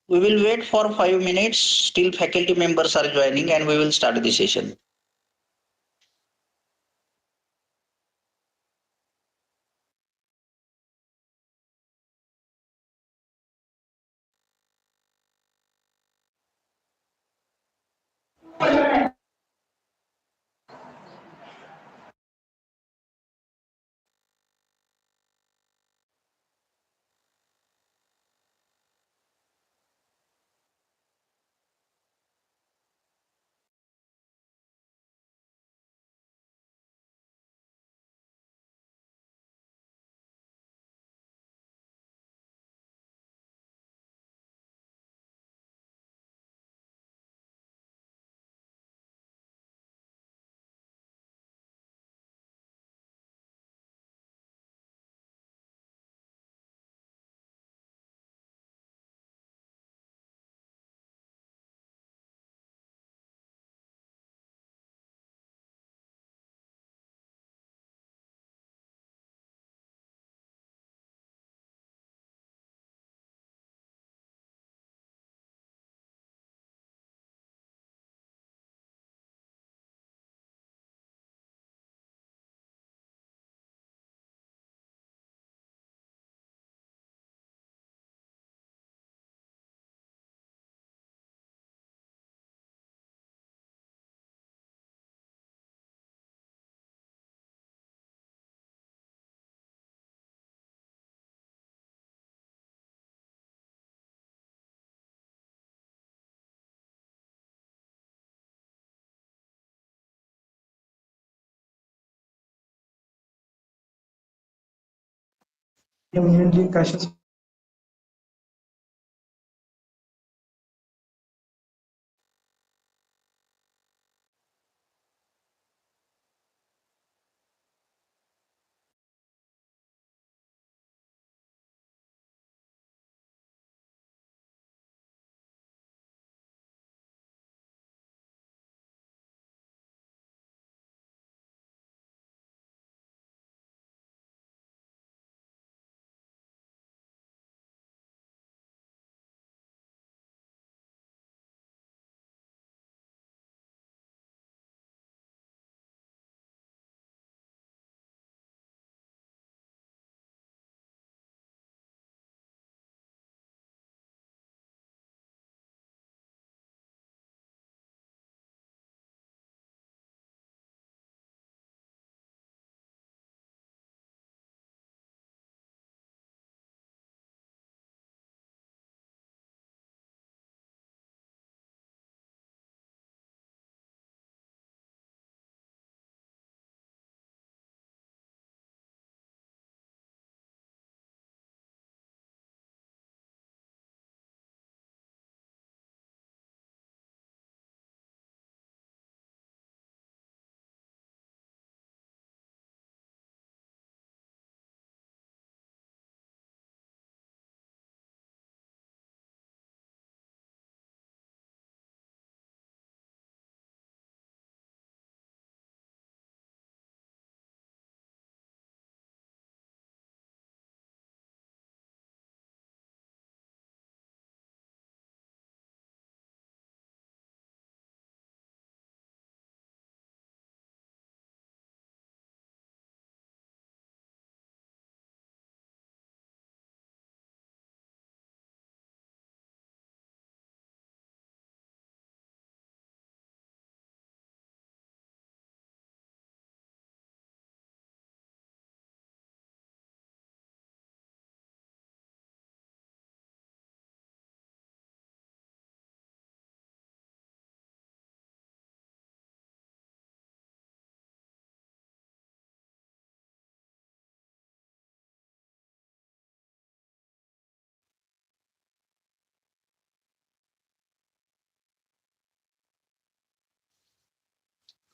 We will wait for 5 minutes till faculty members are joining and we will start the session. Immediately crashes.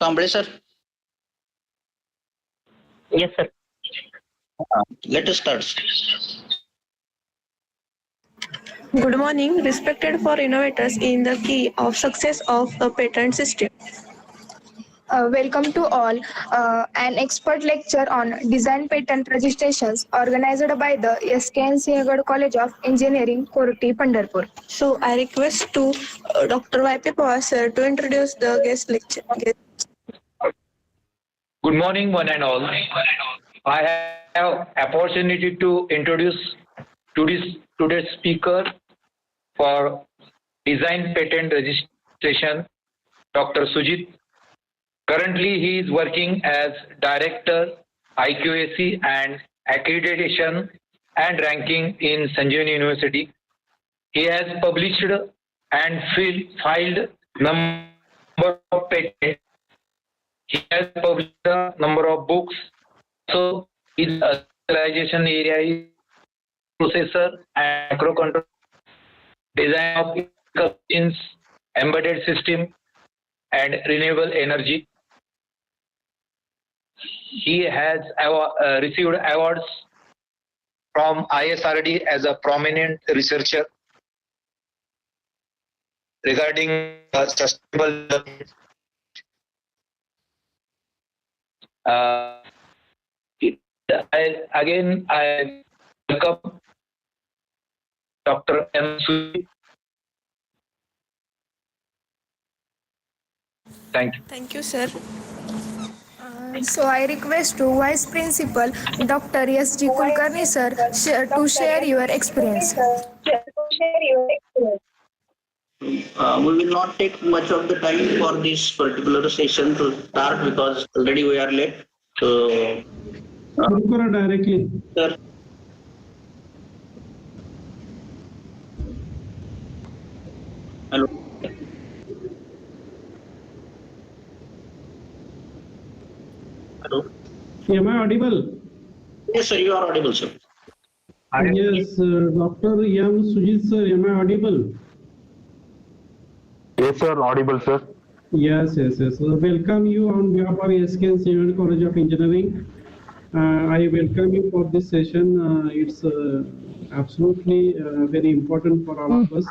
Kamble sir, Yes, sir. let us start. Good morning, respected for innovators in the key of success of a patent system. Welcome to all. An expert lecture on design patent registrations organized by the SKN Sinhgad College of Engineering, Korti, Pandharpur. So I request to Dr. YP Pawar sir to introduce the guest lecture. Good morning, one and all. I have opportunity to introduce today's speaker for design patent registration, Dr. Sujith. Currently, he is working as Director, IQAC and Accreditation and Ranking in Sanjivani University. He has published and filed number of patents. He has published a number of books. So his specialization area is processor and microcontroller, design of engines, embedded system, and renewable energy. He has received awards from ISRD as a prominent researcher regarding sustainable development. I welcome Dr. M. Sujith. Thank you. Thank you, sir. So I request to Vice Principal Dr. S.G. Kulkarni sir to share your experience. We will not take much of the time for this particular session to start because already we are late. So, Kurkura directly. sir. Hello. Hello. Am I audible? Yes, sir, you are audible, sir. Yes, Dr. M. Sujith sir, am I audible? Yes, sir. Audible, sir. Yes. Welcome you on behalf of SKN Sinhgad College of Engineering. I welcome you for this session. It's absolutely very important for all of us.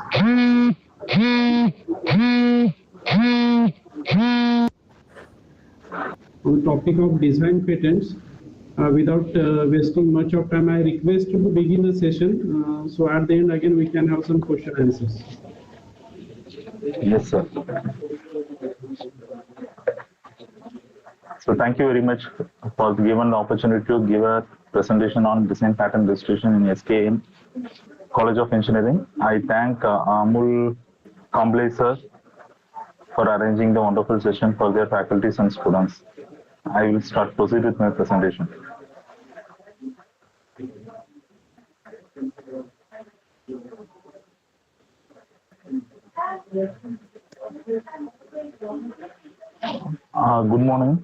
On the topic of design patents, without wasting much of time, I request to begin the session. So at the end, again, we can have some question answers. Yes, sir. So thank you very much for given the opportunity to give a presentation on design patent registration in SKN College of Engineering. I thank Amul Kamble sir for arranging the wonderful session for their faculties and students. I will proceed with my presentation. Good morning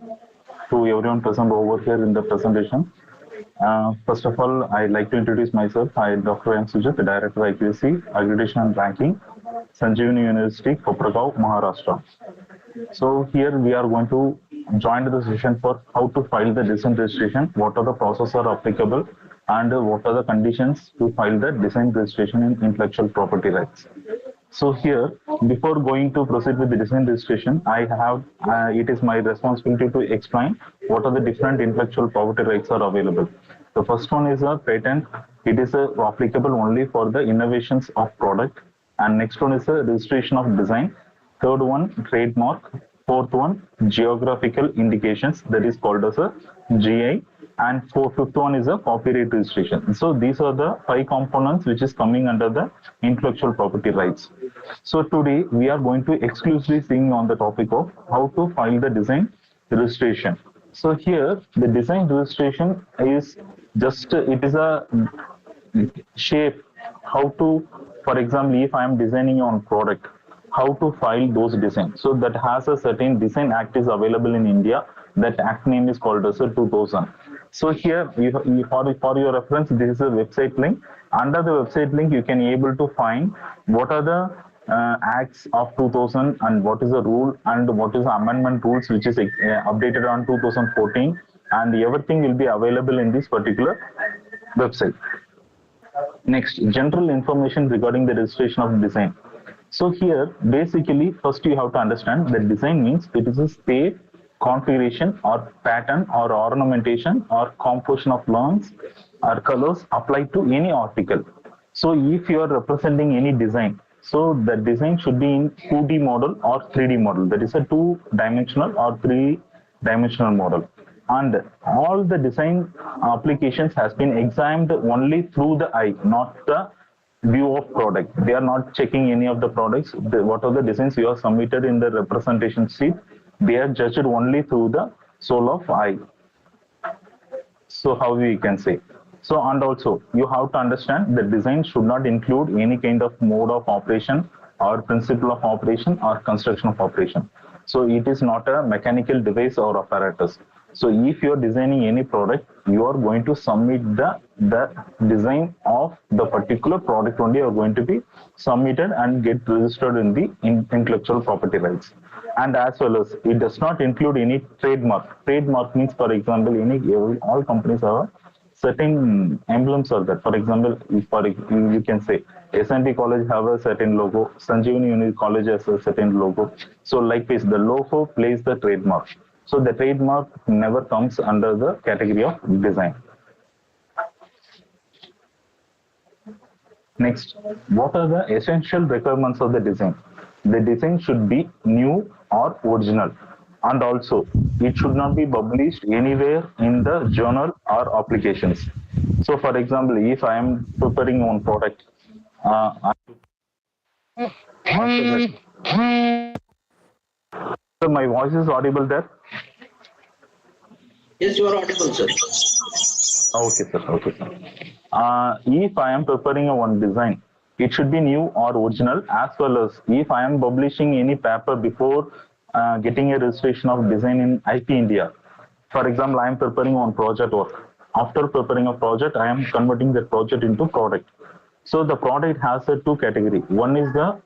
to everyone present over here in the presentation. First of all, I'd like to introduce myself. I am Dr. M. Sujith, the Director of IQAC, Accreditation and Ranking, Sanjivani University, Kopragaon, Maharashtra. So here we are going to join the session for how to file the design registration, what are the processes are applicable, and what are the conditions to file the design registration in intellectual property rights. So here, before going to proceed with the design registration, it is my responsibility to explain what are the different intellectual property rights are available. The first one is a patent. It is applicable only for the innovations of product. And next one is a registration of design. Third one, trademark. Fourth one, geographical indications, that is called as a GI. And fifth one is a copyright registration. So these are the 5 components which is coming under the intellectual property rights. So today we are going to exclusively sing on the topic of how to file the design registration. So here the design registration is just, it is a shape how to, for example, if I am designing on product, how to file those designs. So that has a certain design act is available in India. That act name is called as a 2000. So here, for your reference, this is a website link. Under the website link, you can able to find what are the acts of 2000 and what is the rule and what is the amendment rules which is updated on 2014, and everything will be available in this particular website. Next, general information regarding the registration of design. So here, basically, first you have to understand that design means it is a state configuration or pattern or ornamentation or composition of lawns or colors applied to any article. So if you are representing any design, so the design should be in 2D model or 3D model. That is a two-dimensional or three-dimensional model. And all the design applications has been examined only through the eye, not the view of product. They are not checking any of the products. What are the designs you have submitted in the representation sheet? They are judged only through the soul of eye. So how we can say. So and also you have to understand the design should not include any kind of mode of operation or principle of operation or construction of operation. So it is not a mechanical device or apparatus. So if you are designing any product, you are going to submit the design of the particular product only are going to be submitted and get registered in the intellectual property rights. And as well as it does not include any trademark. Trademark means, for example, all companies have certain emblems are there. For example, you can say S&T College have a certain logo, Sanjeevani Uni College has a certain logo. So like this, the logo plays the trademark. So the trademark never comes under the category of design. Next, what are the essential requirements of the design? The design should be new or original, and also it should not be published anywhere in the journal or applications. So for example, if I am preparing one product, so my voice is audible there? Yes, you are audible, sir. Okay, sir. Okay, sir. If I am preparing a one design, it should be new or original, as well as if I am publishing any paper before getting a registration of design in IP India. For example, I am preparing one project work. After preparing a project, I am converting that project into product. So the product has a two category. One is the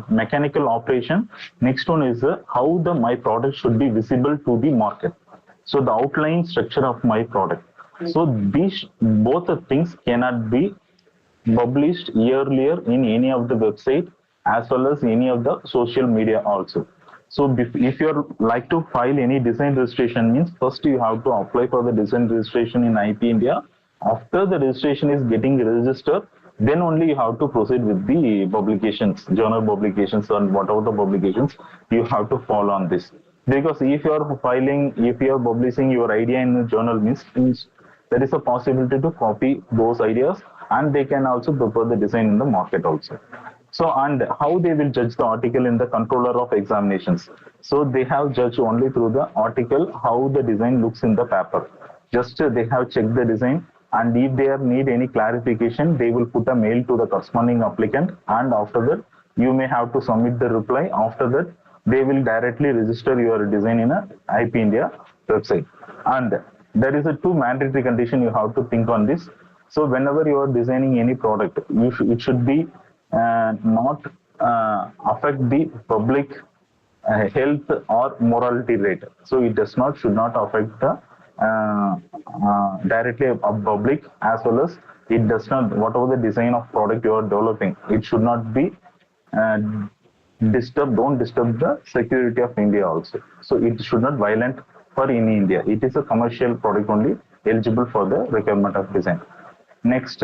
mechanical operation. Next one is how my product should be visible to the market. So the outline structure of my product. So these both the things cannot be published earlier in any of the website as well as any of the social media also. So if you like to file any design registration, means first you have to apply for the design registration in IP India. After the registration is getting registered, then only you have to proceed with the publications, journal publications and whatever the publications you have to follow on this. Because if you are publishing your idea in the journal, means there is a possibility to copy those ideas and they can also prepare the design in the market also. So, and how they will judge the article in the controller of examinations. So they have judged only through the article how the design looks in the paper. Just they have checked the design, and if they need any clarification, they will put a mail to the corresponding applicant, and after that you may have to submit the reply. After that they will directly register your design in a IP India website. And there is a two mandatory condition you have to think on this. So whenever you are designing any product, it should be not affect the public health or morality rate. So it should not affect the directly of public, as well as it does not, whatever the design of product you are developing, it should not be don't disturb the security of India also. So it should not violent for in India. It is a commercial product only eligible for the requirement of design. Next.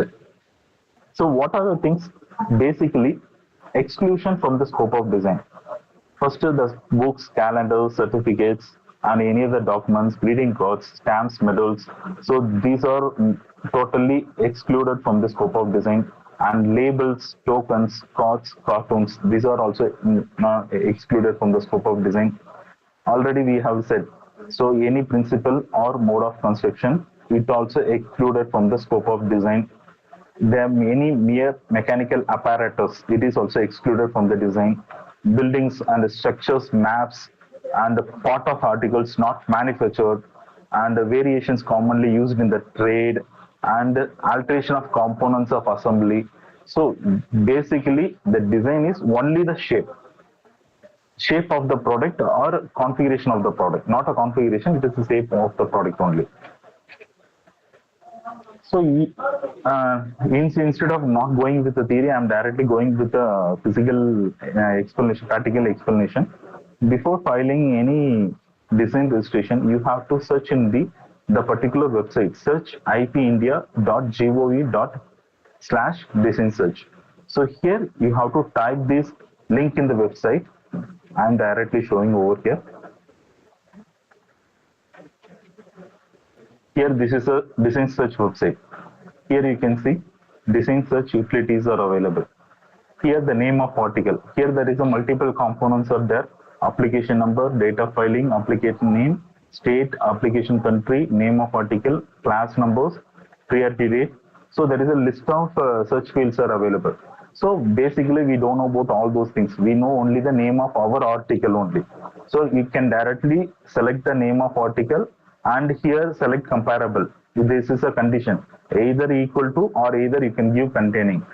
So what are the things? Basically, exclusion from the scope of design. First, the books, calendars, certificates, and any of the documents, greeting cards, stamps, medals. So these are totally excluded from the scope of design. And labels, tokens, cards, cartoons, these are also excluded from the scope of design. Already we have said, so any principle or mode of construction, it also excluded from the scope of design. There are many mere mechanical apparatus, it is also excluded from the design. Buildings and structures, maps, and the part of articles not manufactured, and the variations commonly used in the trade, and the alteration of components of assembly. So basically the design is only the shape of the product or configuration of the product, not a configuration, it is the shape of the product only. So instead of not going with the theory, I am directly going with the physical explanation, practical explanation. Before filing any design registration, you have to search in the particular website, search ipindia.gov./design search. So here you have to type this link in the website. I'm directly showing over here. Here, this is a design search website. Here you can see design search utilities are available. Here the name of article. Here there is a multiple components are there. Application number, data filing, application name, state, application country, name of article, class numbers, priority date. So there is a list of search fields are available. So basically we don't know about all those things. We know only the name of our article only. So you can directly select the name of article and here select comparable. This is a condition, either equal to or either you can give containing.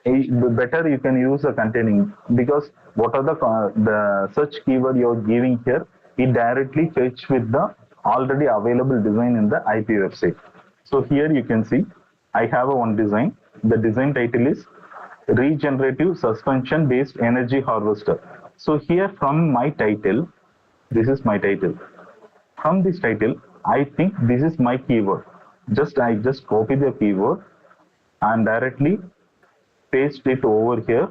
Better you can use a containing, because what are the search keyword you're giving here, it directly fetch with the already available design in the IP website. So here you can see I have one design. The design title is regenerative suspension based energy harvester. So here from my title, this is my title. From this title, I think this is my keyword. I just copy the keyword and directly paste it over here.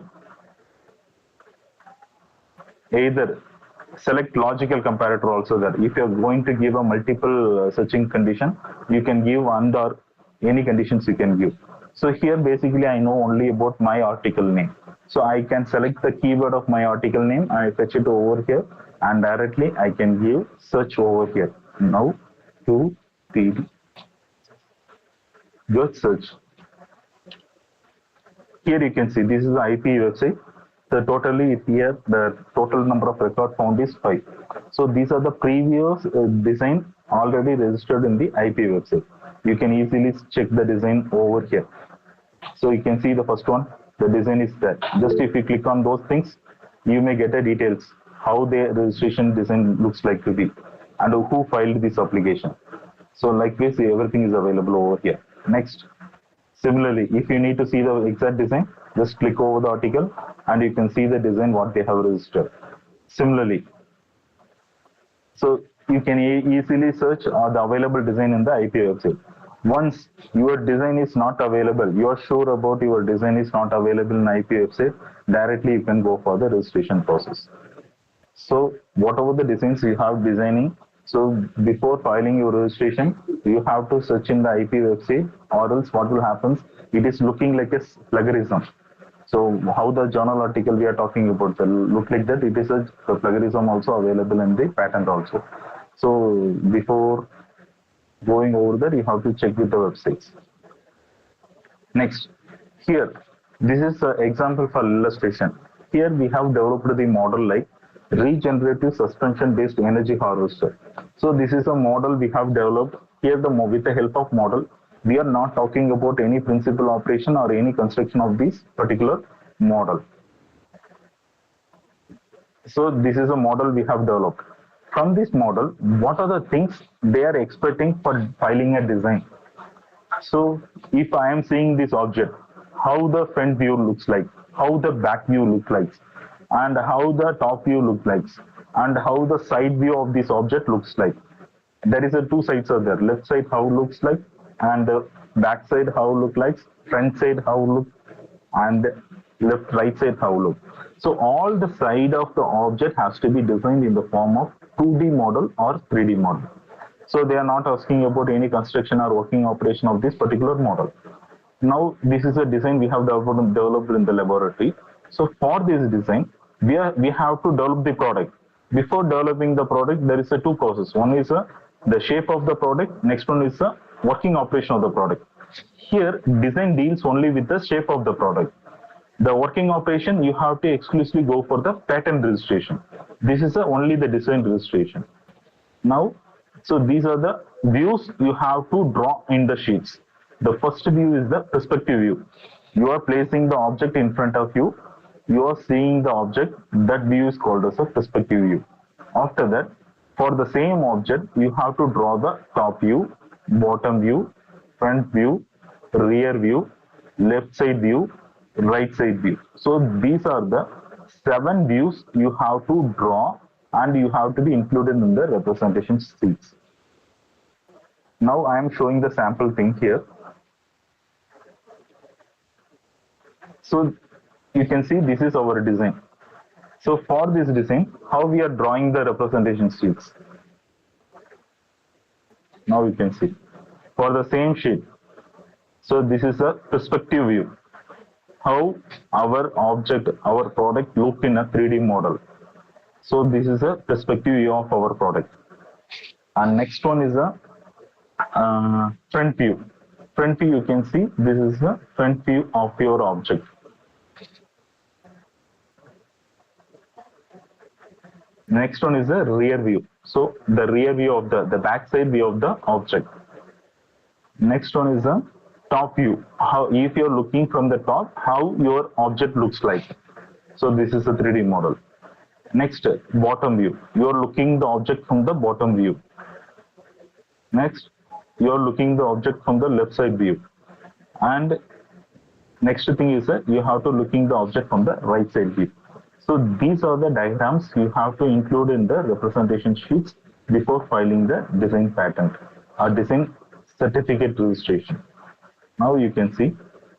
Either select logical comparator also there. If you're going to give a multiple searching condition, you can give under any conditions you can give. So here basically I know only about my article name. So I can select the keyword of my article name, I fetch it over here and directly I can give search over here. Now to the good search. Here you can see this is the IP website. The total number of record found is 5. So these are the previous design already registered in the IP website. You can easily check the design over here. So you can see the first one, the design is there. Just if you click on those things, you may get the details, how the registration design looks like to be and who filed this application. So like this, everything is available over here. Next. Similarly, if you need to see the exact design, just click over the article and you can see the design what they have registered. Similarly, so you can easily search the available design in the IP website. Once your design is not available, you are sure about your design is not available in IP website, directly you can go for the registration process. So whatever the designs you have designing, so before filing your registration, you have to search in the IP website, or else what will happen, it is looking like a plagiarism. So how the journal article we are talking about look like that, it is a plagiarism also available in the patent also. So before going over there, you have to check with the websites. Next, here, this is an example for illustration. Here we have developed the model like regenerative suspension based energy harvester. So this is a model we have developed. Here with the help of model, we are not talking about any principal operation or any construction of this particular model. So this is a model we have developed. From this model, what are the things they are expecting for filing a design? So if I am seeing this object, how the front view looks like, how the back view looks like, and how the top view looks like, and how the side view of this object looks like. There is a two sides are there. Left side how looks like, and back side how look like, front side how look, and left right side how look. So all the side of the object has to be designed in the form of 2D model or 3D model. So they are not asking about any construction or working operation of this particular model. Now this is a design we have developed in the laboratory. So for this design, we have to develop the product. Before developing the product, there is a two process. One is the shape of the product. Next one is the working operation of the product. Here, design deals only with the shape of the product. The working operation, you have to exclusively go for the patent registration. This is only the design registration. Now, so these are the views you have to draw in the sheets. The first view is the perspective view. You are placing the object in front of you. You are seeing the object. That view is called as a perspective view. After that, for the same object, you have to draw the top view, bottom view, front view, rear view, left side view, right side view. So these are the 7 views you have to draw and you have to be included in the representation sheets. Now I am showing the sample thing here. So you can see this is our design. So for this design, how we are drawing the representation sheets. Now you can see for the same sheet. So this is a perspective view. How our object, our product looked in a 3D model. So this is a perspective view of our product. And next one is a front view. Front view, you can see this is the front view of your object. Next one is the rear view. So the rear view of the back side view of the object. Next one is the top view. How, if you're looking from the top, how your object looks like. So this is a 3D model. Next, bottom view. You're looking the object from the bottom view. Next, you're looking the object from the left side view. And next thing is that you have to looking the object from the right side view. So these are the diagrams you have to include in the representation sheets before filing the design patent or design certificate registration. Now you can see.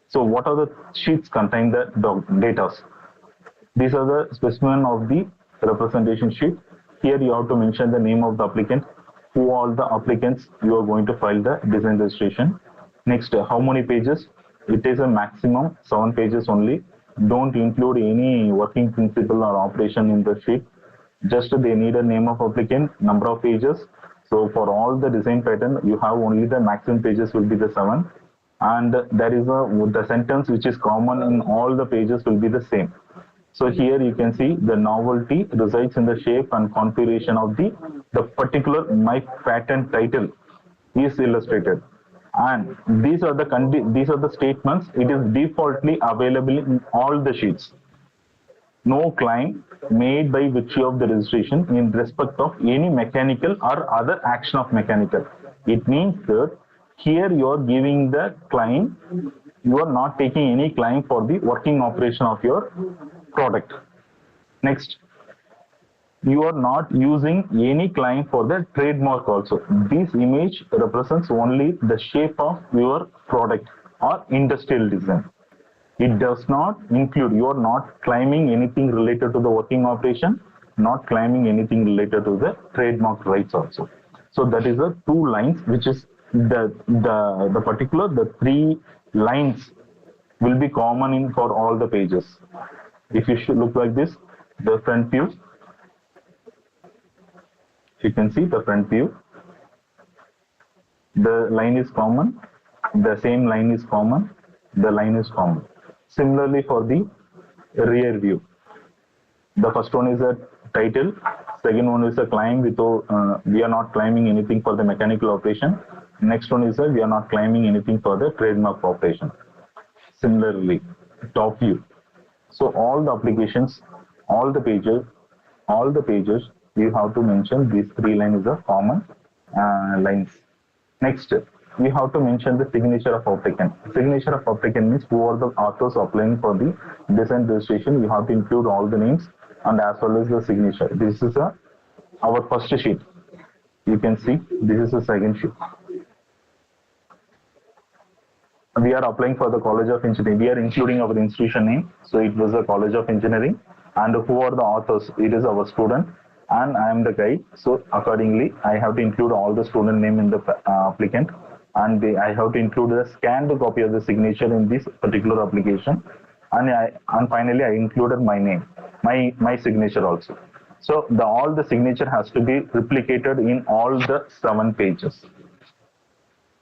So what are the sheets contain the data? These are the specimen of the representation sheet. Here you have to mention the name of the applicant, who are the applicants you are going to file the design registration. Next, how many pages? It is a maximum 7 pages only. Don't include any working principle or operation in the sheet. Just they need a name of applicant, number of pages. So for all the design pattern, you have only the maximum pages will be the 7. And there is the sentence which is common in all the pages will be the same. So here you can see the novelty resides in the shape and configuration of the particular my patent title is illustrated. And these are the statements. It is defaultly available in all the sheets. No claim made by virtue of the registration in respect of any mechanical or other action of mechanical. It means that here you are giving the claim, you are not taking any claim for the working operation of your product. Next, you are not using any claim for the trademark also. This image represents only the shape of your product or industrial design. It does not include, you are not claiming anything related to the working operation, not claiming anything related to the trademark rights also. So that is the 2 lines, which is the 3 lines will be common in for all the pages. If you should look like this, the front view, you can see the front view. The line is common, the same line is common, the line is common. Similarly for the rear view, the first one is a title, second one is a claim without, we are not claiming anything for the mechanical operation. Next one is a, we are not claiming anything for the trademark operation. Similarly, top view. So all the applications, all the pages, you have to mention these 3 lines are common lines. Next, we have to mention the signature of applicant. Signature of applicant means who are the authors applying for the design registration. You have to include all the names and as well as the signature. This is our first sheet. You can see this is the second sheet. We are applying for the College of Engineering. We are including our institution name. So it was the College of Engineering. And who are the authors? It is our student. And I am the guide. So accordingly, I have to include all the student name in the applicant. And I have to include a scanned copy of the signature in this particular application. And finally, I included my name, my signature also. So all the signature has to be replicated in all the 7 pages.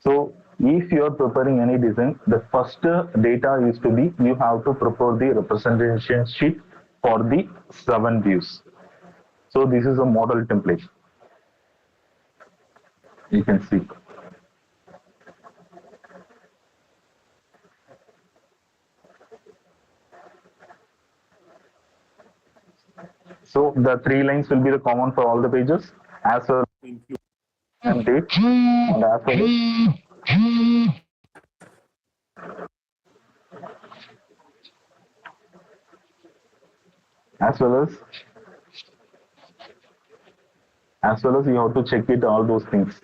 So if you are preparing any design, the first data is to be, you have to prepare the representation sheet for the 7 views. So this is a model template. You can see. So the 3 lines will be the common for all the pages, as well as date and as well as as well as you have to check it, all those things.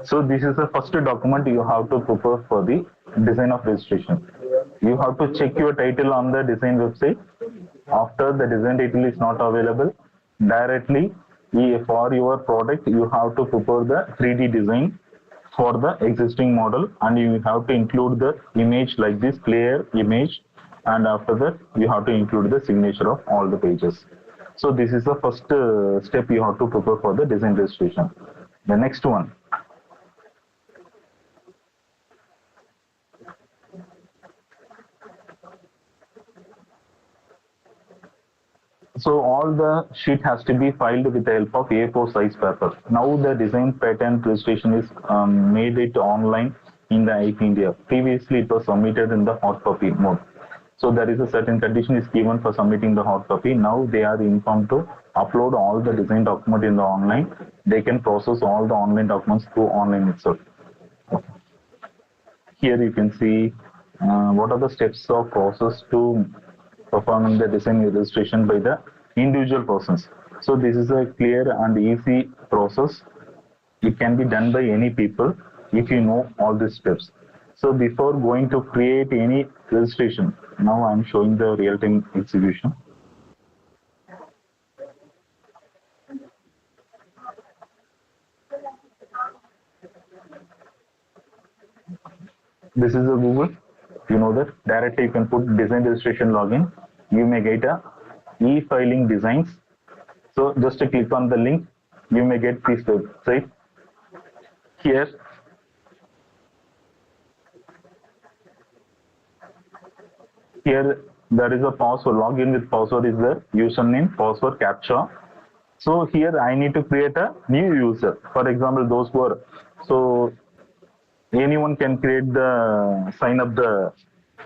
So this is the first document you have to prepare for the design of registration. You have to check your title on the design website. After the design title is not available, directly for your product, you have to prepare the 3D design for the existing model, and you have to include the image like this, clear image, and after that you have to include the signature of all the pages. So this is the first step you have to prepare for the design registration. The next one. So all the sheet has to be filed with the help of A4 size paper. Now the design patent registration is made it online in the IP India. Previously it was submitted in the hard copy mode. So there is a certain condition is given for submitting the hard copy. Now they are informed to upload all the design document in the online. They can process all the online documents through online itself. Here you can see what are the steps of process to performing the design registration by the individual persons. So this is a clear and easy process. It can be done by any people if you know all these steps. So before going to create any registration, now I'm showing the real-time execution. This is a Google. You know that directly you can put design registration login. You may get a e-filing designs. So just to click on the link, you may get this website. Here there is a password. Login with password is there. Username, password, captcha. So here I need to create a new user. For example, those who are so anyone can create the sign up the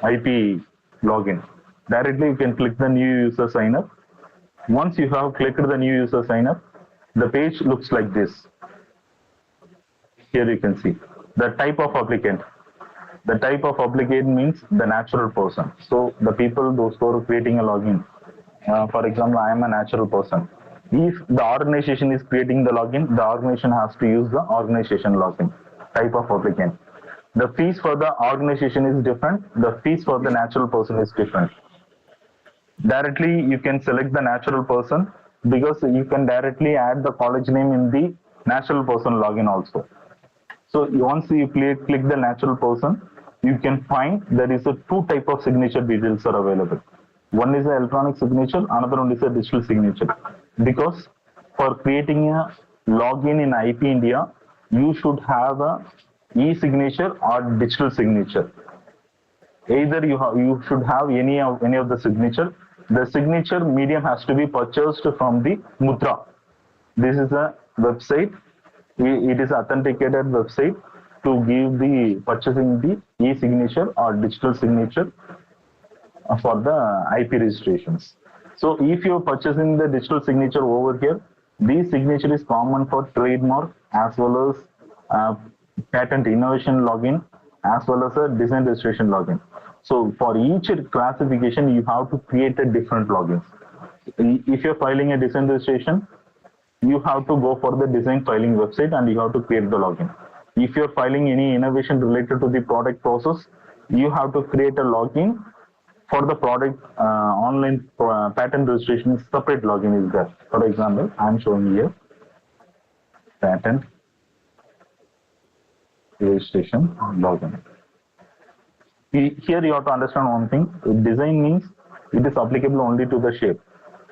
IP login. Directly you can click the new user sign up. Once you have clicked the new user sign up, the page looks like this. Here you can see the type of applicant. The type of applicant means the natural person. So the people, those who are creating a login. For example, I am a natural person. If the organization is creating the login, the organization has to use the organization login type of applicant. The fees for the organization is different. The fees for the natural person is different. Directly, you can select the natural person because you can directly add the college name in the natural person login also. So once you click the natural person, you can find there is a two type of signature details are available. One is the electronic signature, another one is a digital signature. Because for creating a login in IP India, you should have a e-signature or digital signature. Either you should have any of the signature. The signature medium has to be purchased from the Mudra. This is a website. It is authenticated website to give the purchasing the e-signature or digital signature for the IP registrations. So if you're purchasing the digital signature over here, this signature is common for trademark as well as patent innovation login as well as a design registration login. So for each classification, you have to create a different logins. If you're filing a design registration, you have to go for the design filing website and you have to create the login. If you're filing any innovation related to the product process, you have to create a login for the product online patent registration. Separate login is there. For example, I'm showing here patent registration login. Here you have to understand one thing. Design means it is applicable only to the shape.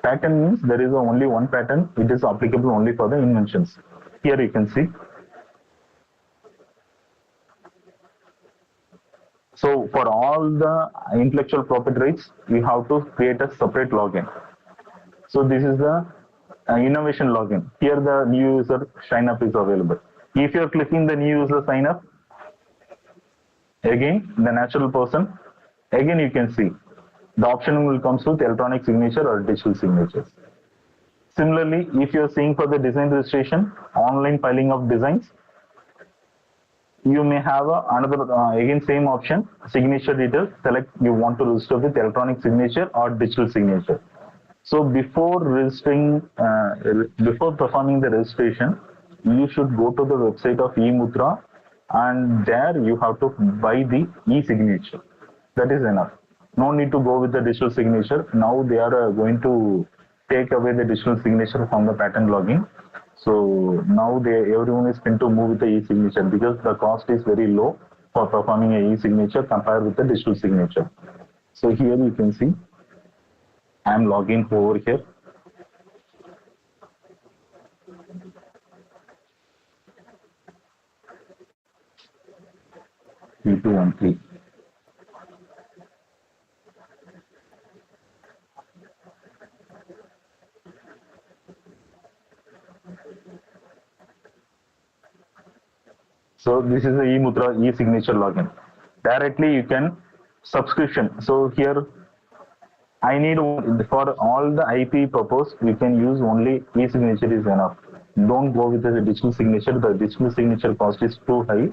Patent means there is only one patent. It is applicable only for the inventions. Here you can see. So for all the intellectual property rights, you have to create a separate login. So this is the innovation login. Here the new user sign up is available. If you are clicking the new user sign up, again the natural person, again you can see the option will come with electronic signature or digital signatures. Similarly, if you are seeing for the design registration, online filing of designs, You may have another again same option, signature details. Select you want to register with electronic signature or digital signature. So before registering, before performing the registration, you should go to the website of eMudra, and there you have to buy the e-signature. That is enough. No need to go with the digital signature. Now they are going to take away the digital signature from the patent login. So now everyone is going to move with the e-signature because the cost is very low for performing a e-signature compared with the digital signature. So here you can see I am logging over here. P213. So this is the eMudra e-signature login. Directly you can subscription. So here I need for all the IP purpose, you can use only e-signature is enough. Don't go with the digital signature. The digital signature cost is too high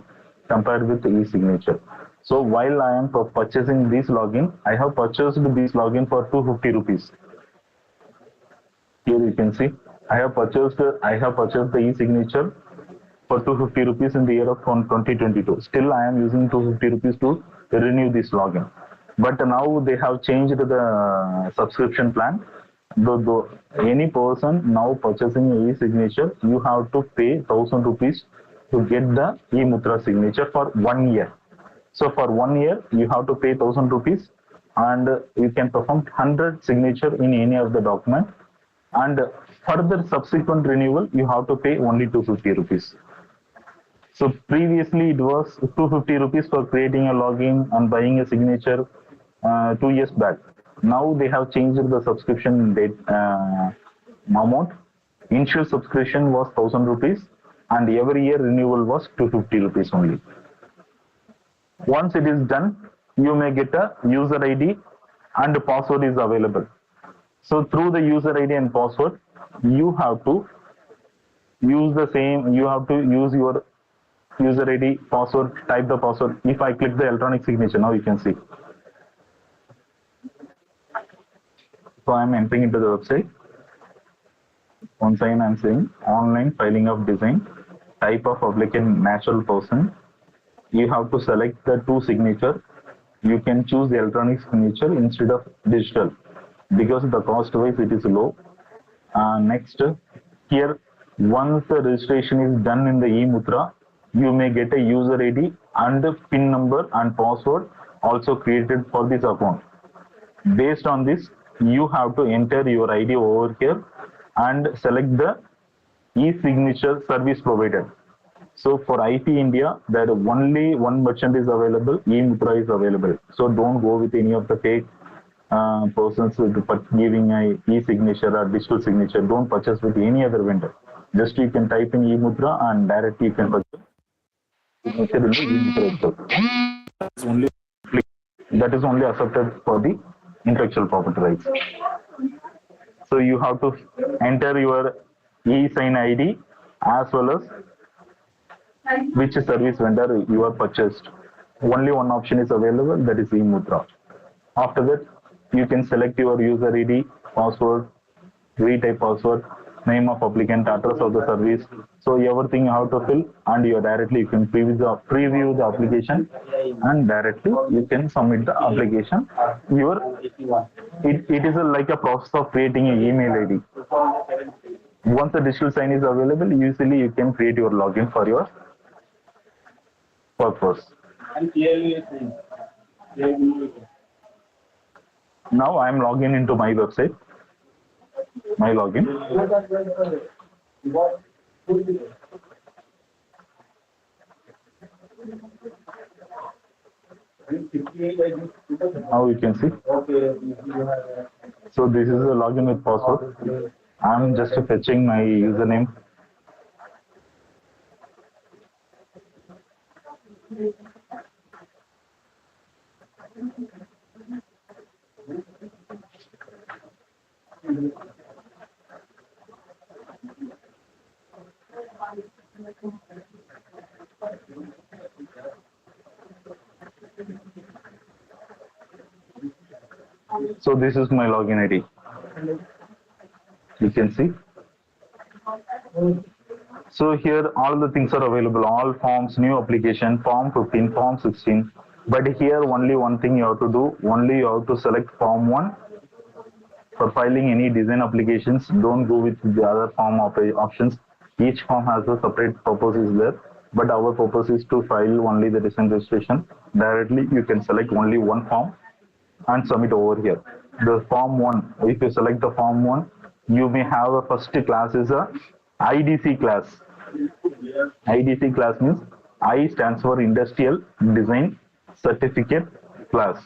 compared with the e-signature. So while I am purchasing this login, I have purchased this login for 250 rupees. Here you can see I have purchased the e-signature for 250 rupees in the year of 2022. Still, I am using 250 rupees to renew this login. But now they have changed the subscription plan. Any person now purchasing e-signature, you have to pay 1000 rupees to get the e-Mudra signature for 1 year. So for 1 year, you have to pay 1000 rupees and you can perform 100 signature in any of the document. And further subsequent renewal, you have to pay only 250 rupees. So previously it was 250 rupees for creating a login and buying a signature 2 years back. Now they have changed the subscription date amount. Initial subscription was 1000 rupees and every year renewal was 250 rupees only. Once it is done, you may get a user ID and the password is available. So through the user ID and password, you have to use the same, you have to use your user ID, password, type the password. If I click the electronic signature, now you can see. So I'm entering into the website. Once again, I'm saying online filing of design, type of applicant natural person. You have to select the two signature. You can choose the electronic signature instead of digital because the cost wise it is low. Next, here once the registration is done in the eMudra, you may get a user ID and the PIN number and password also created for this account. Based on this, you have to enter your ID over here and select the e-signature service provider. So for IP India, there only one merchant is available, eMudra is available. So don't go with any of the fake persons giving a e-signature or digital signature. Don't purchase with any other vendor. Just you can type in eMudra and directly you can purchase. That is only accepted for the intellectual property rights. So you have to enter your e-sign ID as well as which service vendor you are purchased. Only one option is available, that is eMudra. After that, you can select your user ID, password, retype password, name of applicant, address of the service. So everything you have to fill, and you can preview the application, and directly you can submit the application. It is like a process of creating an email ID. Once the digital sign is available, usually you can create your login for your purpose. Now I am logging into my website. My login. Now you can see. So this is a login with password. I am just fetching my username. So this is my login ID. You can see. So here all the things are available, all forms, new application, form 15, form 16. But here only one thing you have to do, only you have to select form 1 for filing any design applications. Don't go with the other form options. Each form has a separate purpose is there. But our purpose is to file only the design registration. Directly you can select only one form and submit over here. The form 1, if you select the form 1, you may have a first class is a IDC class. IDC class means I stands for Industrial Design Certificate class.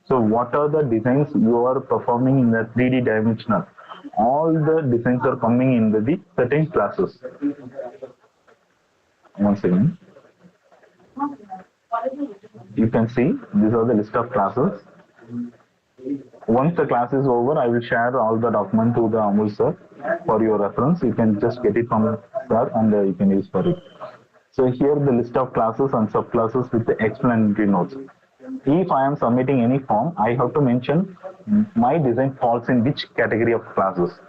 So what are the designs you are performing in the 3D dimensional? All the designs are coming in the certain classes. Once again, you can see these are the list of classes. Once the class is over, I will share all the document to the Amul sir for your reference. You can just get it from sir and you can use for it. So here the list of classes and subclasses with the explanatory notes. If I am submitting any form, I have to mention my design falls in which category of classes.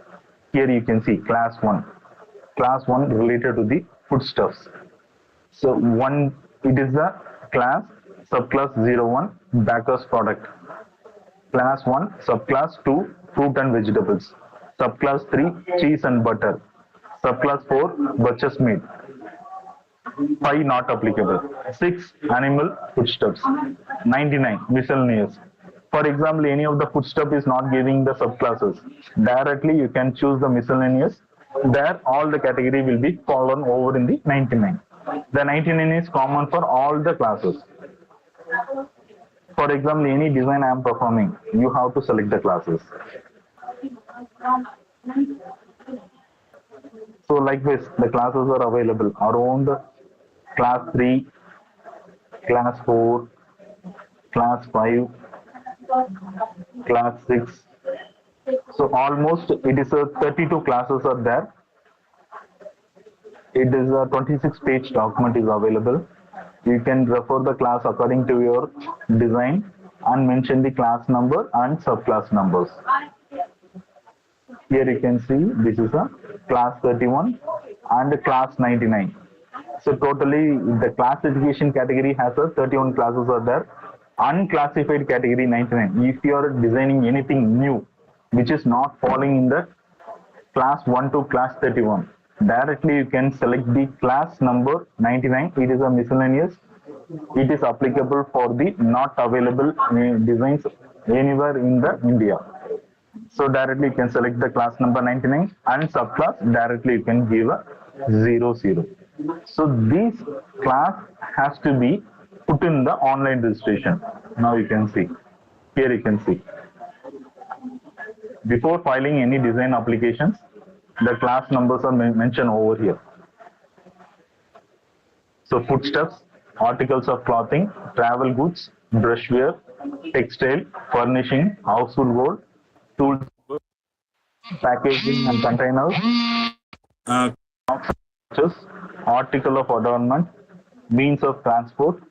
Here you can see class 1. Class 1 related to the foodstuffs. So one, it is the class subclass 01 baker's product. Class 1, subclass 2, fruit and vegetables. Subclass 3, cheese and butter. Subclass 4, butcher's meat. 5, not applicable. 6, animal foodstuffs. 99, miscellaneous. For example, any of the foodstuff is not giving the subclasses. Directly you can choose the miscellaneous. There all the category will be fallen over in the 99. The 99 is common for all the classes. For example, any design I am performing, you have to select the classes. So like this, the classes are available around class 3, class 4, class 5, class 6. So almost it is a 32 classes are there. It is a 26-page document is available. You can refer the class according to your design and mention the class number and subclass numbers. Here you can see this is a class 31 and class 99. So totally the classification category has a 31 classes are there. Unclassified category 99. If you are designing anything new which is not falling in the class 1 to class 31, directly you can select the class number 99. It is a miscellaneous. It is applicable for the not available designs anywhere in the India. So directly you can select the class number 99 and subclass directly you can give a 00. So this class has to be put in the online registration. Now you can see. Here you can see. Before filing any design applications, the class numbers are mentioned over here. So foodstuffs, articles of clothing, travel goods, brushware, textile, furnishing, household gold, tools, packaging and containers, article of adornment, means of transport,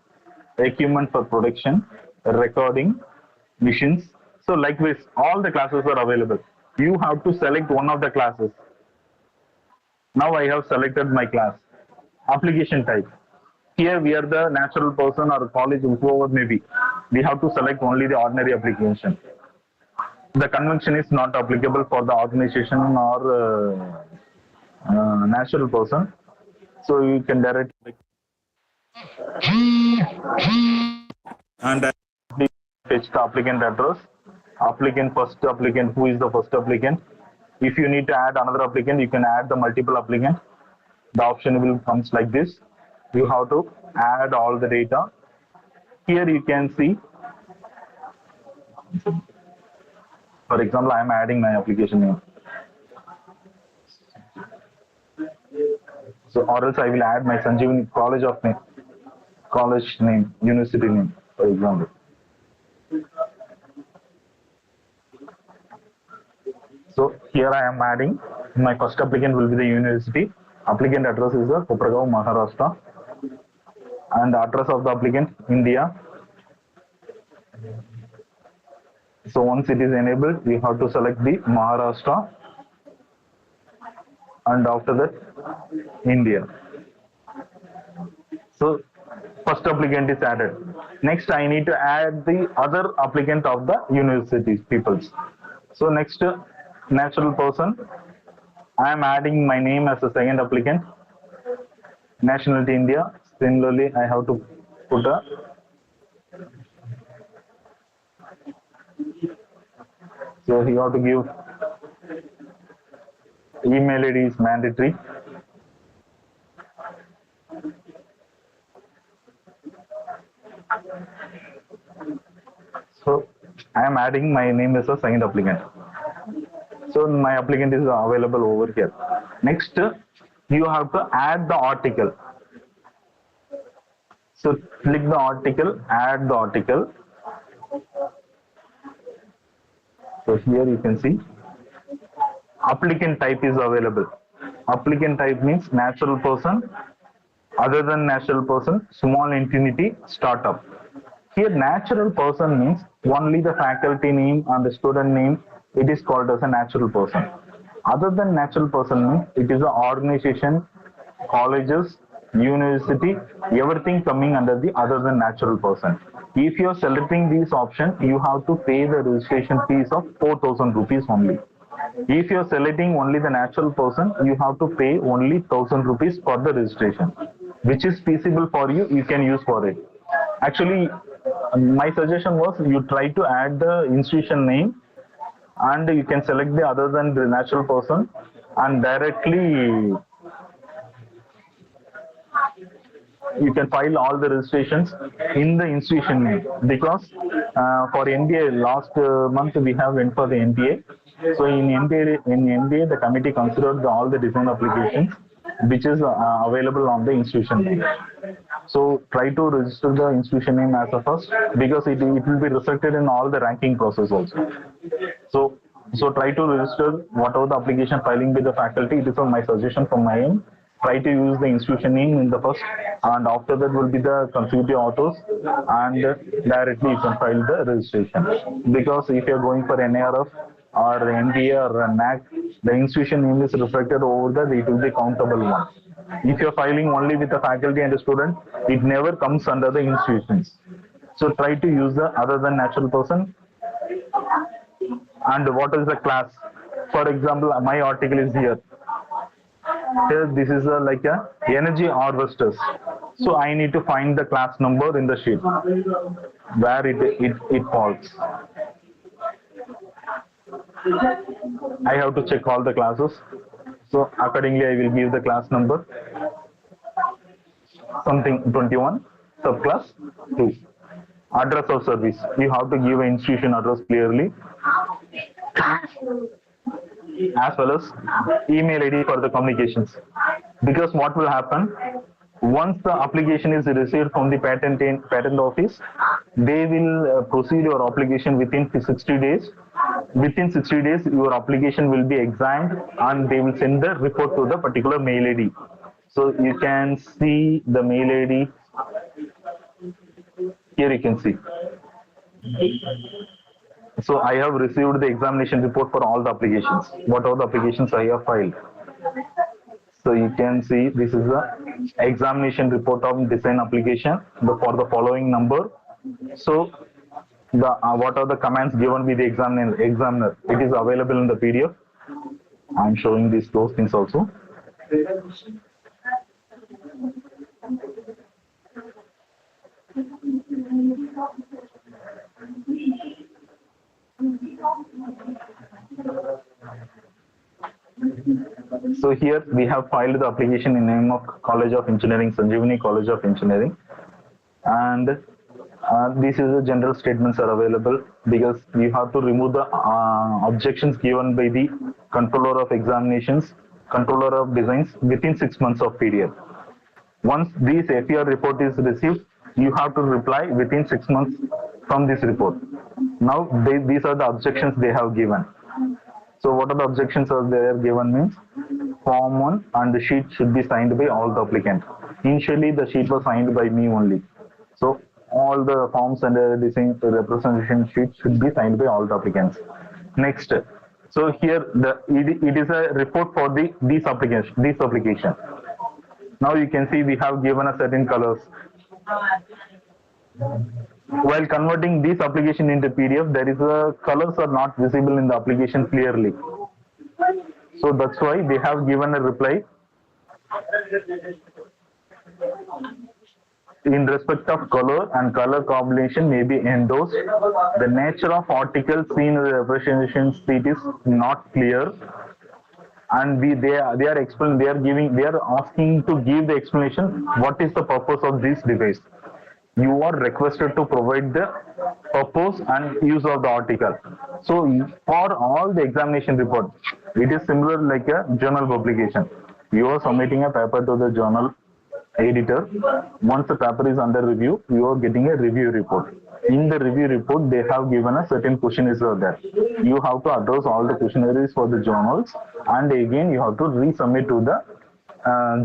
equipment for production, recording, machines. So like this, all the classes are available. You have to select one of the classes. Now I have selected my class. Application type. Here we are the natural person or college, whoever may be. We have to select only the ordinary application. The convention is not applicable for the organization or natural person. So you can directly and fetch the applicant address. Applicant, first applicant, who is the first applicant. If you need to add another applicant, you can add the multiple applicant. The option will comes like this. You have to add all the data. Here you can see, for example, I am adding my application name. So or else I will add my Sanjeevani college name, university name, for example. So here I am adding, my first applicant will be the university. Applicant address is the Kopragaon, Maharashtra. And the address of the applicant, India. So once it is enabled, you have to select the Maharashtra, and after that India. So first applicant is added. Next, I need to add the other applicant of the university peoples. So next, natural person, I am adding my name as a second applicant. Nationality India. Similarly, I have to put a so you have to give email ID is mandatory. So I am adding my name as a second applicant. So my applicant is available over here. Next, you have to add the article. So click the article, add the article. So here you can see applicant type is available. Applicant type means natural person, other than natural person, small entity, startup. Here natural person means only the faculty name and the student name, it is called as a natural person. Other than natural person means it is an organization, colleges, university, everything coming under the other than natural person. If you are selecting this option, you have to pay the registration fees of 4,000 rupees only. If you are selecting only the natural person, you have to pay only 1,000 rupees for the registration, which is feasible for you, you can use for it. Actually, my suggestion was you try to add the institution name and you can select the other than the natural person and directly you can file all the registrations in the institution name, because for NDA last month we have went for the NDA. So in NDA the committee considered all the design applications which is available on the institution name. So try to register the institution name as a first, because it will be reflected in all the ranking process also. So try to register whatever the application filing with the faculty. It is my suggestion from my end. Try to use the institution name in the first, and after that will be the consecutive autos, and directly you can file the registration. Because if you are going for NARF or NDA or NAC, the institution name is reflected over that, it will be countable one. If you are filing only with the faculty and the student, it never comes under the institutions. So try to use the other than natural person. And what is the class? For example, my article is here. Here this is like a energy harvesters. So I need to find the class number in the sheet where it falls. I have to check all the classes. So accordingly, I will give the class number. Something 21, subclass 2. Address of service. You have to give an institution address clearly, as well as email ID for the communications. Because what will happen, once the application is received from the patent office, they will proceed your application within 60 days. Within 60 days, your application will be examined and they will send the report to the particular mail ID. So you can see the mail ID. Here you can see. So I have received the examination report for all the applications, whatever the applications I have filed. So you can see this is the examination report of design application for the following number. So the what are the commands given by the examiner? It is available in the PDF. I'm showing those things also. So here we have filed the application in name of College of Engineering, Sanjeevani College of Engineering, and this is the general statements are available, because you have to remove the objections given by the controller of examinations, controller of designs within 6 months of period. Once this FER report is received, you have to reply within 6 months from this report. Now these are the objections they have given. So what are the objections are there given means, form 1 and the sheet should be signed by all the applicants. Initially the sheet was signed by me only. So all the forms and design representation sheet should be signed by all the applicants. Next, so here it is a report for this application. Now you can see we have given a certain colors. While converting this application into PDF, there is a colors are not visible in the application clearly. So that's why they have given a reply in respect of color and color combination may be endorsed. The nature of articles seen in the representation sheet is not clear, and they are explaining, they are asking to give the explanation what is the purpose of this device. You are requested to provide the purpose and use of the article. So for all the examination report, it is similar like a journal publication. You are submitting a paper to the journal editor. Once the paper is under review, you are getting a review report. In the review report, they have given a certain questionnaires there. You have to address all the questionnaires for the journals, and again you have to resubmit to the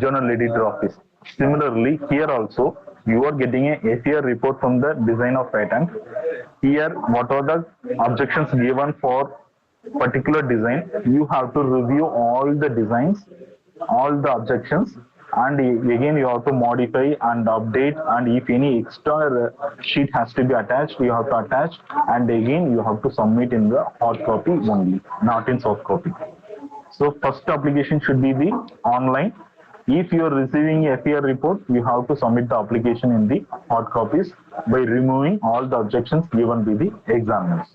journal editor office. Similarly, here also you are getting a ACR report from the design of patent. Here, what are the objections given for particular design? You have to review all the designs, all the objections, and again you have to modify and update, and if any extra sheet has to be attached, you have to attach, and again you have to submit in the hard copy only, not in soft copy. So first application should be the online. If you are receiving a FAR report, you have to submit the application in the hard copies by removing all the objections given by the examiners.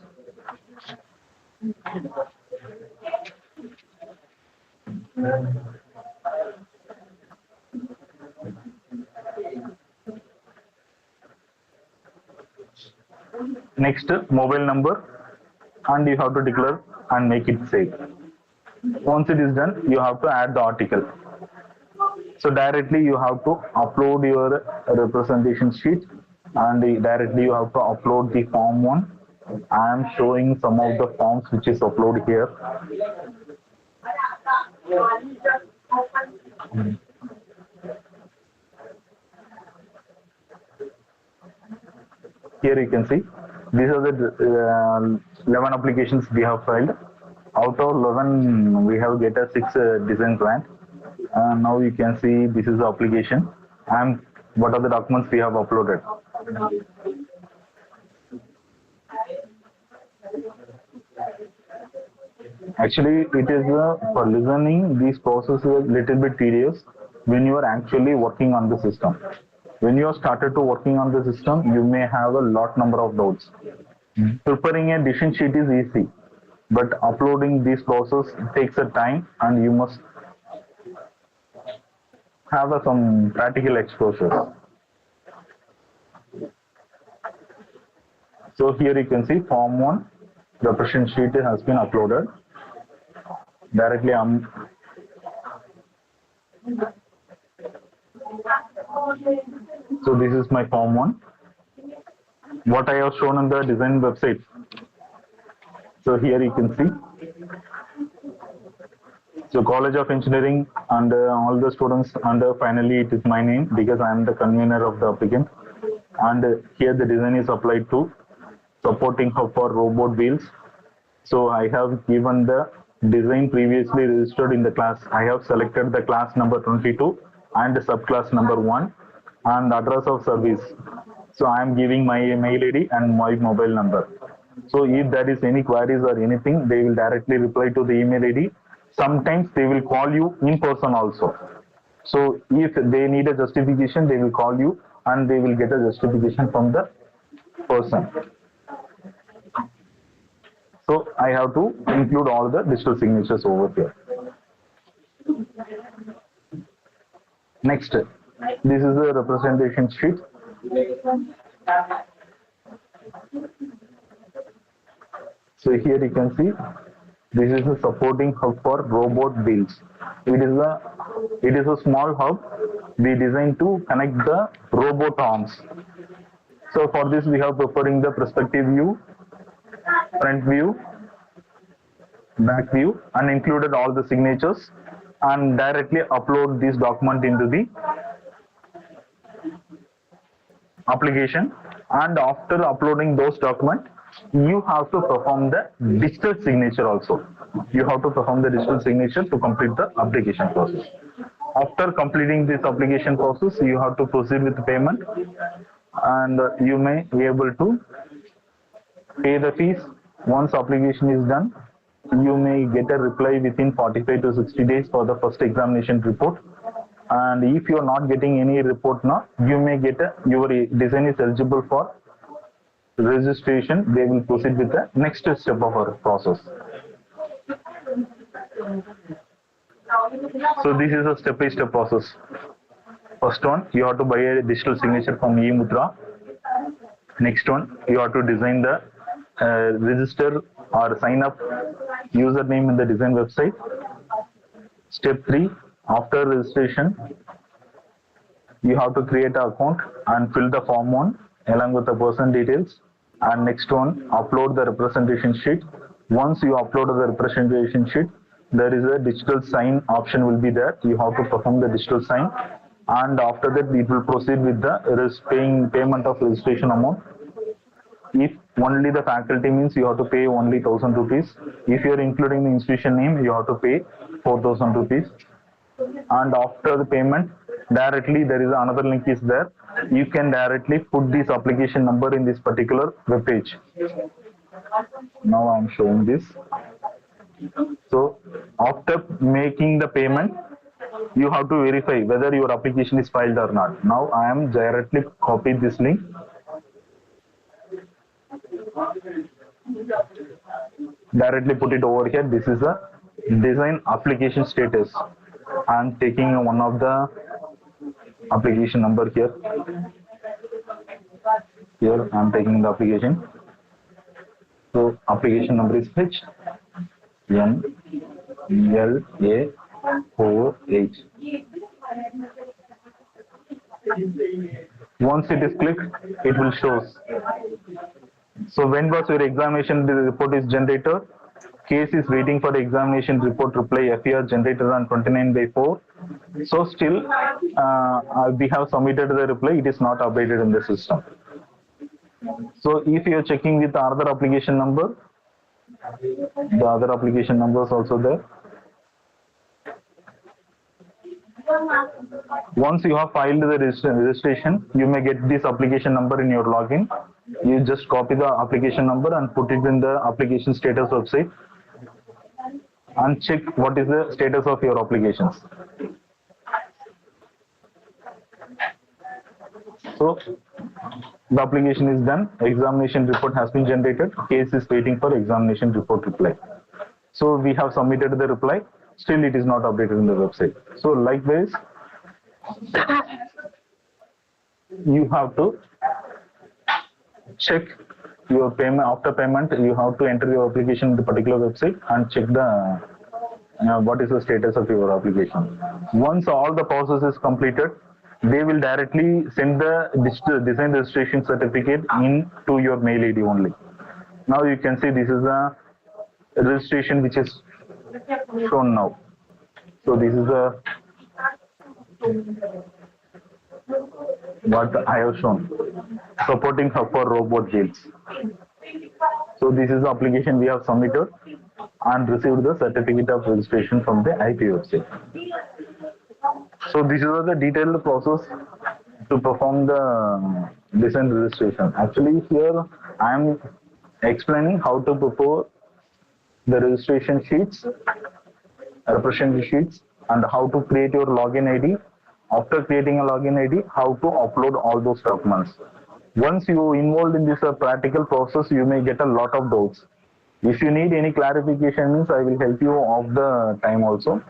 Next, mobile number, and you have to declare and make it safe. Once it is done, you have to add the article. So directly you have to upload your representation sheet, and directly you have to upload the form 1. I am showing some of the forms which is uploaded here. Here you can see, these are the 11 applications we have filed. Out of 11, we have get a 6 design grant. Now you can see this is the application and what are the documents we have uploaded. Actually, it is for listening, these processes are little bit tedious when you are actually working on the system. When you have started to working on the system, you may have a lot number of doubts. Preparing a decision sheet is easy, but uploading this process takes a time, and you must have some practical exposure. So here you can see form 1, the representation sheet has been uploaded. Directly so this is my form 1. What I have shown on the design website. So here you can see. So College of Engineering and all the students, and finally it is my name because I am the convener of the applicant. And here the design is applied to supporting hub for robot wheels. So I have given the design previously registered in the class. I have selected the class number 22 and the subclass number 1 and address of service. So I am giving my mail ID and my mobile number. So if there is any queries or anything, they will directly reply to the email ID. Sometimes they will call you in person also. So if they need a justification, they will call you and they will get a justification from the person. So I have to include all the digital signatures over here. Next, this is the representation sheet. So here you can see, this is the supporting hub for robot wheels. It is a small hub we designed to connect the robot arms. So for this we have preparing the perspective view, front view, back view, and included all the signatures, and directly upload this document into the application, And after uploading those documents, you have to perform the digital signature also. You have to perform the digital signature to complete the application process. After completing this application process, you have to proceed with the payment, and you may be able to pay the fees. Once application is done, you may get a reply within 45 to 60 days for the first examination report. And if you are not getting any report now, you may get your design is eligible for registration. They will proceed with the next step of our process. So this is a step-by-step process. First one, you have to buy a digital signature from eMudra. Next one, you have to design the register or sign up username in the design website. Step 3, after registration, you have to create an account and fill the form 1 along with the person details. And next one, upload the representation sheet. Once you upload the representation sheet, there is a digital sign option will be there. You have to perform the digital sign, and after that it will proceed with the payment of registration amount. If only the faculty means you have to pay only 1,000 rupees. If you are including the institution name, you have to pay 4,000 rupees. And after the payment, directly there is another link is there. You can directly put this application number in this particular web page. Now I am showing this. So after making the payment, you have to verify whether your application is filed or not. Now I am directly copied this link. Directly put it over here. This is a design application status. I am taking one of the application number here. Here I am taking the application. So application number is HMLA48. Once it is clicked, it will show. So when was your examination report is generated? Case is waiting for the examination report reply FER generated on 29/4. So still we have submitted the reply. It is not updated in the system. So if you are checking with the other application number, the other application number is also there. Once you have filed the registration, you may get this application number in your login. You just copy the application number and put it in the application status website and check what is the status of your applications. So the application is done. Examination report has been generated. Case is waiting for examination report reply. So we have submitted the reply. Still it is not updated in the website. So likewise, you have to check your payment. After payment, you have to enter your application in the particular website and check the what is the status of your application. Once all the process is completed, they will directly send the digital design registration certificate in to your mail ID only. Now you can see this is the registration which is shown now. So this is the what I have shown, supporting hub for robot jails. So this is the application we have submitted and received the certificate of registration from the IP website. So this is the detailed process to perform the design registration. Actually here I am explaining how to prepare the registration sheets, representation sheets, and how to create your login ID. After creating a login ID, how to upload all those documents. Once you involved in this practical process, you may get a lot of doubts. If you need any clarification, means I will help you off the time also.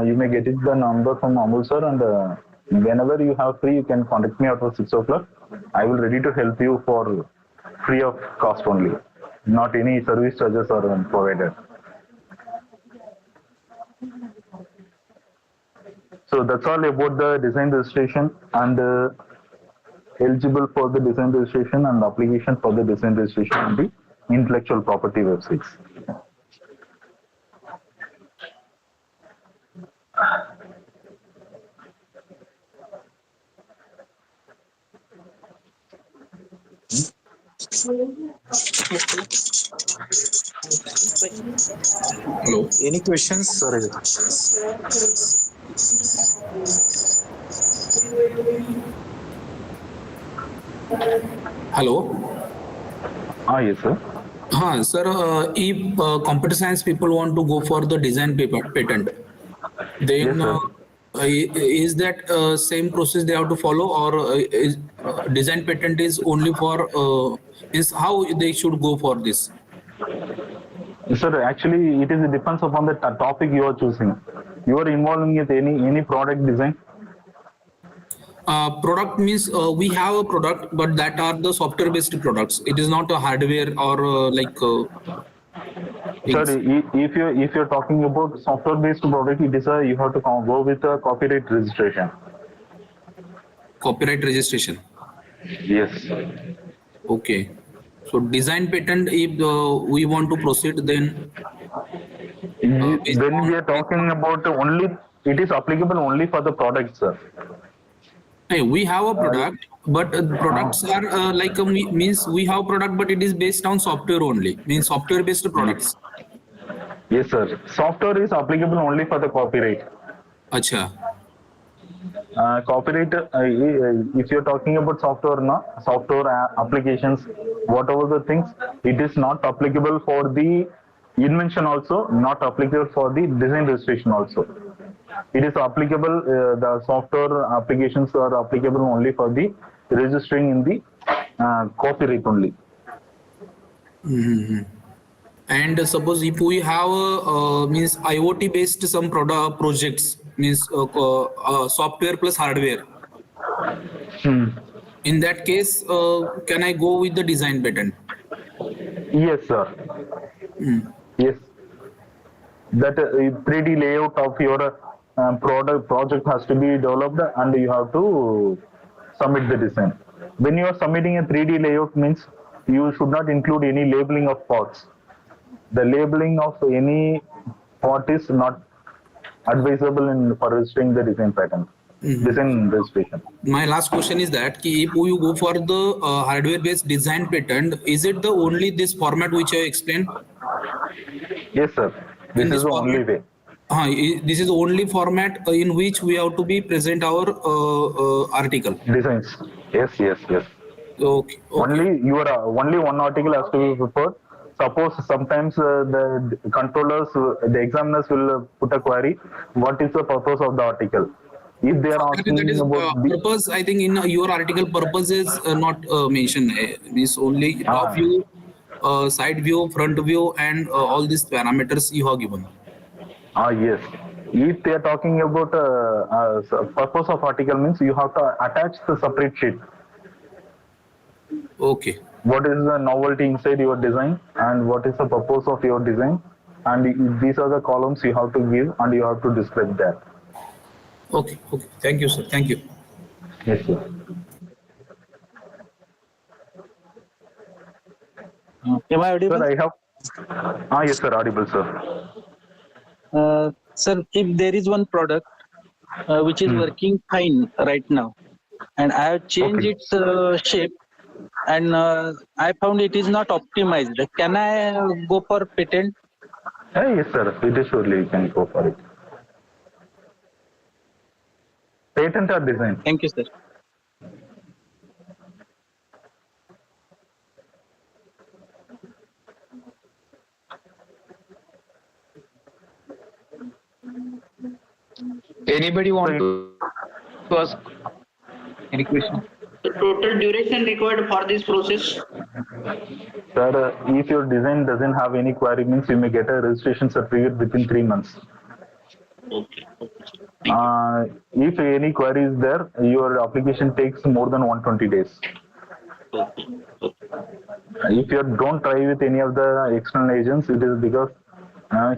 You may get it the number from Amul sir, and whenever you have free, you can contact me after 6 o'clock. I will ready to help you for free of cost only. Not any service charges are provided. So that's all about the design registration and eligible for the design registration and application for the design registration on the intellectual property websites. Hello. Any questions? Sorry. Hello. Yes, sir. Sir, if computer science people want to go for the design patent, Yes, then sir. is that same process they have to follow, or is design patent is only for is how they should go for this? Sir, actually, it depends upon the topic you are choosing. You are involving with any product design. Product means we have a product, but that are the software based products. It is not a hardware or Sir, things. if you're talking about software based product, it is you have to go with a copyright registration. Copyright registration. Yes. Okay. So design patent, if we want to proceed, then based When we on are talking about only, it is applicable only for the product, sir. hey, we have a product, but products are means we have product, but it is based on software only. Means software based products. Yes, sir. Software is applicable only for the copyright. Acha. Copyright, if you're talking about software, no, software applications, whatever the things, it is not applicable for the invention also, not applicable for the design registration also. It is applicable, the software applications are applicable only for the registering in the copyright only. Mm-hmm. And suppose if we have means IoT based some product projects, means software plus hardware. In that case, can I go with the design patent? Yes, sir. Yes. That 3D layout of your project has to be developed, and you have to submit the design. When you are submitting a 3D layout, means you should not include any labeling of parts. The labeling of any part is not advisable for registering the design patent. Design registration. My last question is that if you go for the hardware based design patent, is it the only this format which I explained? Yes, sir. This In is this the format, only way. this is the only format in which we have to be present our article. Designs. Yes, yes, yes. Okay. Only one article has to be prepared. Suppose sometimes the controllers, the examiners will put a query. What is the purpose of the article? If they are asking That is about the purpose. I think in your article, purpose is not mentioned. Means only top view, side view, front view, and all these parameters you have given. Yes. If they are talking about purpose of article, means you have to attach the separate sheet. Okay. What is the novelty inside your design, and what is the purpose of your design, and these are the columns you have to give, and you have to describe that. Okay. Okay. Thank you, sir. Thank you. Yes, sir. Am I audible? Sir, I have. Yes, sir. Audible, sir. Sir, if there is one product which is working fine right now, and I have changed its shape, and I found it is not optimized, can I go for patent? Yes, sir. It is surely you can go for it. Patent or design? Thank you, sir. Anybody want to ask any question? The total duration required for this process? Sir, if your design doesn't have any query, means you may get a registration certificate within 3 months. Okay. If any query is there, your application takes more than 120 days. Okay. If you don't try with any of the external agents, it is because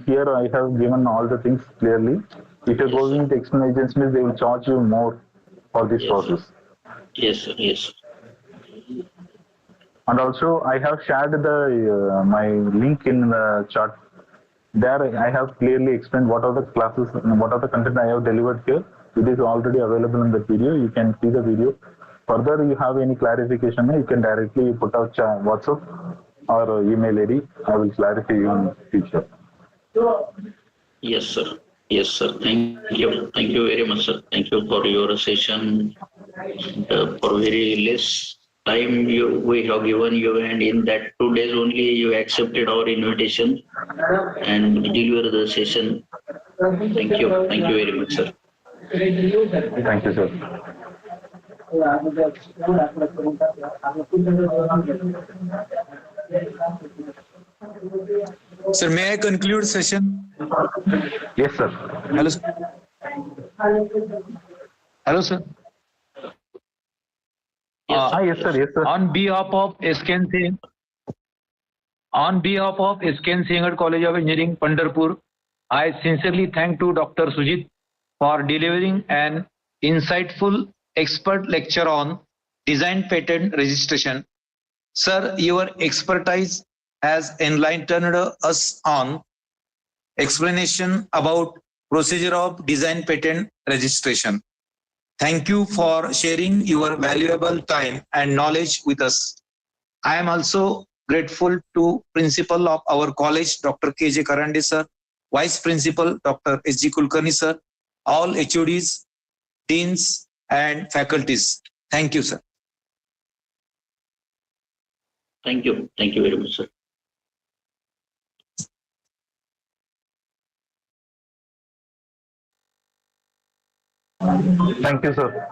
here I have given all the things clearly. If you're going with external agents, means they will charge you more for this process. Yes, sir. Yes. And also, I have shared the my link in the chat. There, I have clearly explained what are the classes and what are the content I have delivered here. It is already available in the video. You can see the video. Further, you have any clarification, you can directly put out WhatsApp or email ID. I will clarify you in future. Yes, sir. Yes, sir. Thank you. Thank you very much, sir. Thank you for your session. For very less time we have given you, and in that 2 days only you accepted our invitation and deliver the session. Thank you. Thank you very much, sir. Thank you, sir. Sir, may I conclude session? Yes, sir. Hello, sir. Hello, sir. Yes, sir. Yes, sir. On behalf of SKN Sinhgad College of Engineering, Pandharpur, I sincerely thank to Dr. Sujith for delivering an insightful expert lecture on design patent registration. Sir, your expertise has enlightened us on explanation about procedure of design patent registration. Thank you for sharing your valuable time and knowledge with us. I am also grateful to Principal of our college, Dr. K.J. Karande, sir, Vice Principal, Dr. S.G. Kulkarni, sir, all HODs, deans, and faculties. Thank you, sir. Thank you. Thank you very much, sir. Thank you, sir.